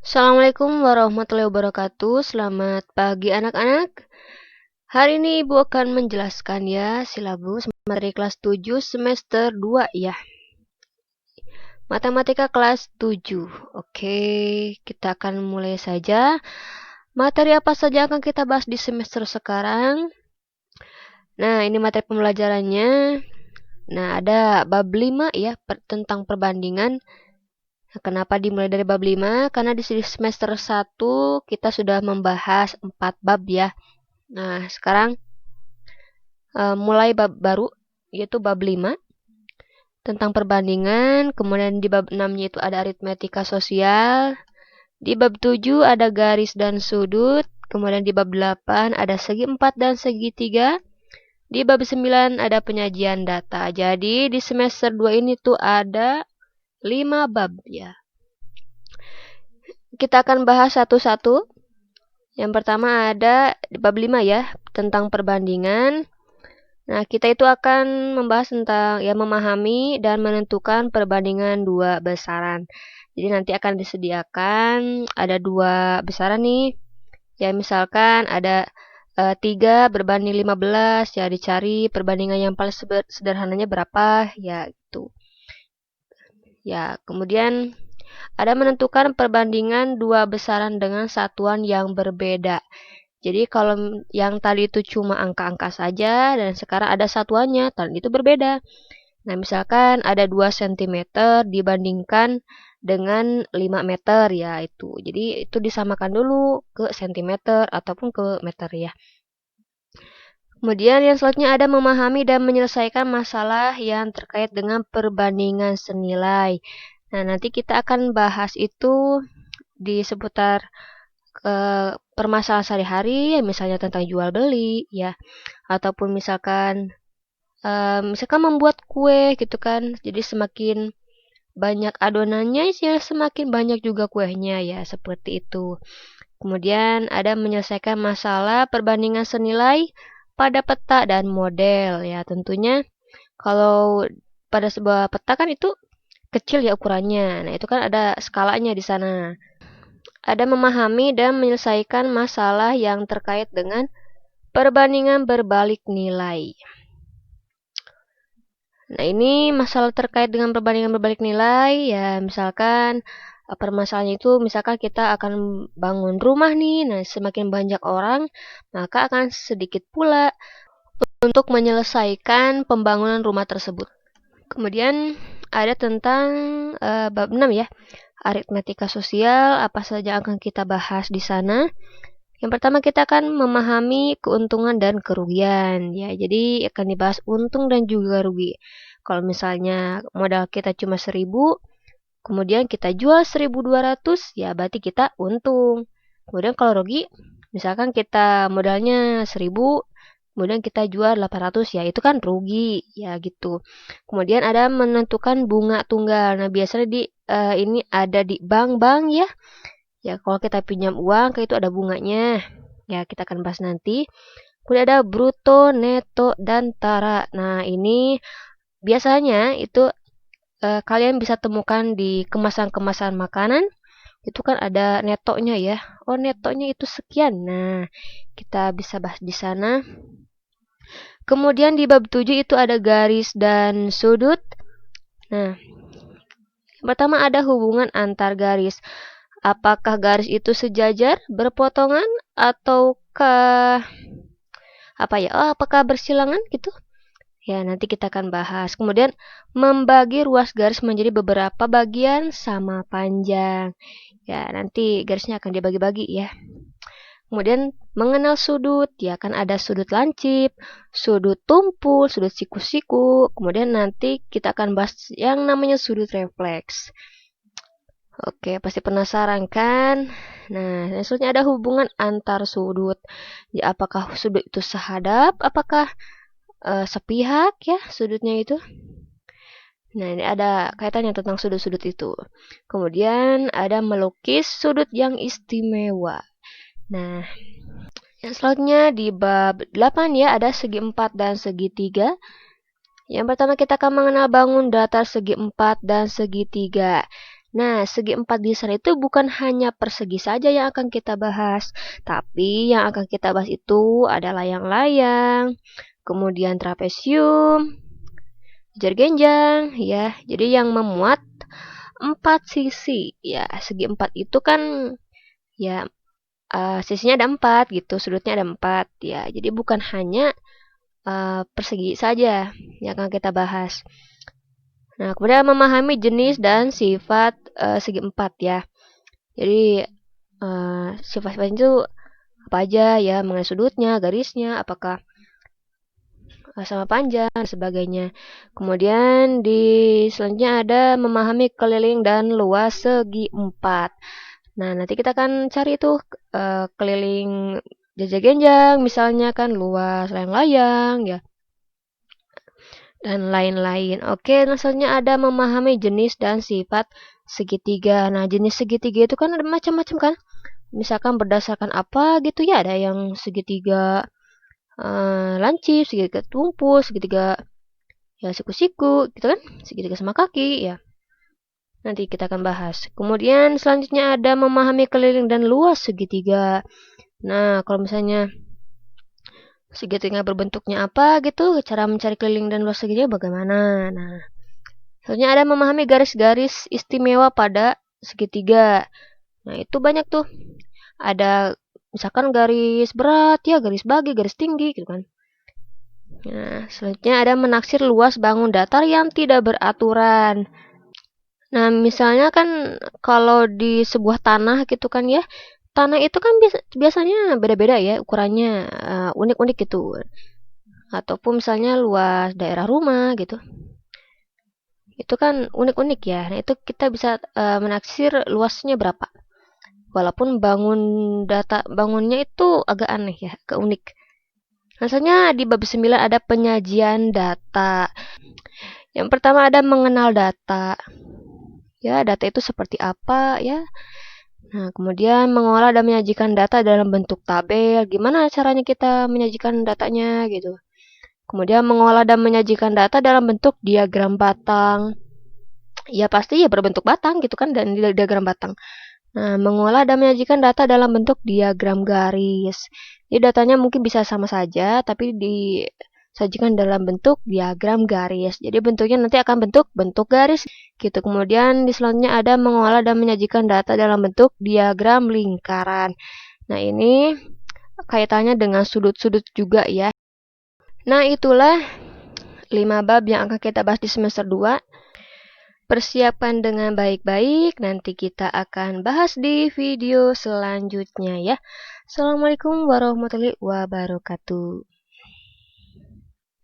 Assalamualaikum warahmatullahi wabarakatuh. Selamat pagi anak-anak. Hari ini Ibu akan menjelaskan ya silabus materi kelas 7 semester 2 ya. Matematika kelas 7. Oke, kita akan mulai saja. Materi apa saja akan kita bahas di semester sekarang? Nah, ini materi pembelajarannya. Nah, ada bab 5 ya tentang perbandingan. Kenapa dimulai dari bab 5? Karena di semester 1 kita sudah membahas 4 bab ya. Nah, sekarang mulai bab baru, yaitu bab 5 tentang perbandingan. Kemudian di bab 6-nya itu ada aritmetika sosial. Di bab 7 ada garis dan sudut. Kemudian di bab 8 ada segi 4 dan segitiga. Di bab 9 ada penyajian data. Jadi di semester 2 ini tuh ada 5 bab ya. Kita akan bahas satu-satu. Yang pertama ada di bab 5 ya, tentang perbandingan. Nah, kita itu akan membahas tentang ya memahami dan menentukan perbandingan dua besaran. Jadi nanti akan disediakan ada dua besaran nih. Ya, misalkan ada 3 berbanding 15, ya dicari perbandingan yang paling sederhananya berapa, ya itu. Ya, kemudian ada menentukan perbandingan dua besaran dengan satuan yang berbeda. Jadi kalau yang tadi itu cuma angka-angka saja dan sekarang ada satuannya, dan itu berbeda. Nah, misalkan ada 2 cm dibandingkan dengan 5 meter ya itu. Jadi itu disamakan dulu ke cm ataupun ke meter ya. Kemudian yang selanjutnya ada memahami dan menyelesaikan masalah yang terkait dengan perbandingan senilai. Nah, nanti kita akan bahas itu di seputar permasalahan sehari-hari, ya, misalnya tentang jual beli ya, ataupun misalkan membuat kue gitu kan. Jadi semakin banyak adonannya ya semakin banyak juga kuenya ya, seperti itu. Kemudian ada menyelesaikan masalah perbandingan senilai pada peta dan model ya. Tentunya kalau pada sebuah peta kan itu kecil ya ukurannya. Nah, itu kan ada skalanya di sana. Ada memahami dan menyelesaikan masalah yang terkait dengan perbandingan berbalik nilai. Nah, ini masalah terkait dengan perbandingan berbalik nilai, ya misalkan permasalahannya itu misalkan kita akan bangun rumah nih, nah semakin banyak orang, maka akan sedikit pula untuk menyelesaikan pembangunan rumah tersebut. Kemudian ada tentang bab 6 ya, aritmetika sosial, apa saja akan kita bahas di sana. Yang pertama kita akan memahami keuntungan dan kerugian ya. Jadi akan dibahas untung dan juga rugi. Kalau misalnya modal kita cuma 1000, kemudian kita jual 1200, ya berarti kita untung. Kemudian kalau rugi, misalkan kita modalnya 1000, kemudian kita jual 800, ya itu kan rugi ya gitu. Kemudian ada menentukan bunga tunggal. Nah, biasanya ini ada di bank-bank ya. Ya, kalau kita pinjam uang, kayak itu ada bunganya. Ya, kita akan bahas nanti. Kemudian ada bruto, neto, dan tara. Nah, ini biasanya itu kalian bisa temukan di kemasan-kemasan makanan. Itu kan ada netonya ya. Oh, netonya itu sekian. Nah, kita bisa bahas di sana. Kemudian di bab 7 itu ada garis dan sudut. Nah, yang pertama ada hubungan antar garis. Apakah garis itu sejajar, berpotongan, ataukah apakah bersilangan gitu? Ya, nanti kita akan bahas. Kemudian membagi ruas garis menjadi beberapa bagian sama panjang. Ya, nanti garisnya akan dibagi-bagi ya. Kemudian mengenal sudut, ya kan ada sudut lancip, sudut tumpul, sudut siku-siku. Kemudian nanti kita akan bahas yang namanya sudut refleks. Oke, pasti penasaran kan? Nah, selanjutnya ada hubungan antar sudut. Ya, apakah sudut itu sehadap? Apakah sepihak ya sudutnya itu? Nah, ini ada kaitannya tentang sudut-sudut itu. Kemudian ada melukis sudut yang istimewa. Nah, yang selanjutnya di bab 8 ya ada segi 4 dan segitiga. Yang pertama kita akan mengenal bangun datar segi 4 dan segitiga. Nah, segi 4 di sana itu bukan hanya persegi saja yang akan kita bahas, tapi yang akan kita bahas itu ada layang-layang, kemudian trapesium, genjang, ya. Jadi yang memuat 4 sisi. Ya, segi 4 itu kan ya sisinya ada 4 gitu, sudutnya ada 4 ya. Jadi bukan hanya persegi saja yang akan kita bahas. Nah, kemudian memahami jenis dan sifat segi 4 ya. Jadi sifat-sifat itu apa aja ya, mengenai sudutnya, garisnya, apakah sama panjang dan sebagainya. Kemudian di selanjutnya ada memahami keliling dan luas segi 4. Nah, nanti kita akan cari tuh keliling jajak-genjang, misalnya kan luas layang-layang ya dan lain-lain. Oke, nah selanjutnya ada memahami jenis dan sifat segitiga. Nah, jenis segitiga itu kan ada macam-macam kan? Misalkan berdasarkan apa gitu ya, ada yang segitiga lancip, segitiga tumpul, segitiga ya siku-siku gitu kan, segitiga sama kaki ya. Nanti kita akan bahas. Kemudian selanjutnya ada memahami keliling dan luas segitiga. Nah, kalau misalnya segitiga berbentuknya apa gitu, cara mencari keliling dan luas segitiga bagaimana. Nah, selanjutnya ada memahami garis-garis istimewa pada segitiga. Nah, itu banyak tuh. Ada misalkan garis berat ya, garis bagi, garis tinggi gitu kan. Nah, selanjutnya ada menaksir luas bangun datar yang tidak beraturan. Nah, misalnya kan kalau di sebuah tanah gitu kan ya, tanah itu kan biasanya beda-beda ya ukurannya, unik-unik gitu. Ataupun misalnya luas daerah rumah gitu. Itu kan unik-unik ya. Nah, itu kita bisa menaksir luasnya berapa. Walaupun bangunnya itu agak aneh ya, agak unik. Misalnya di bab 9 ada penyajian data. Yang pertama ada mengenal data. Ya, data itu seperti apa ya. Nah, kemudian mengolah dan menyajikan data dalam bentuk tabel. Gimana caranya kita menyajikan datanya gitu. Kemudian mengolah dan menyajikan data dalam bentuk diagram batang. Ya pasti ya berbentuk batang gitu kan dan diagram batang. Nah, mengolah dan menyajikan data dalam bentuk diagram garis. Jadi datanya mungkin bisa sama saja, tapi disajikan dalam bentuk diagram garis. Jadi bentuknya nanti akan bentuk garis gitu. Kemudian di selanjutnya ada mengolah dan menyajikan data dalam bentuk diagram lingkaran. Nah, ini kaitannya dengan sudut-sudut juga ya. Nah, itulah 5 bab yang akan kita bahas di semester 2. Persiapkan dengan baik-baik, nanti kita akan bahas di video selanjutnya ya. Assalamualaikum warahmatullahi wabarakatuh.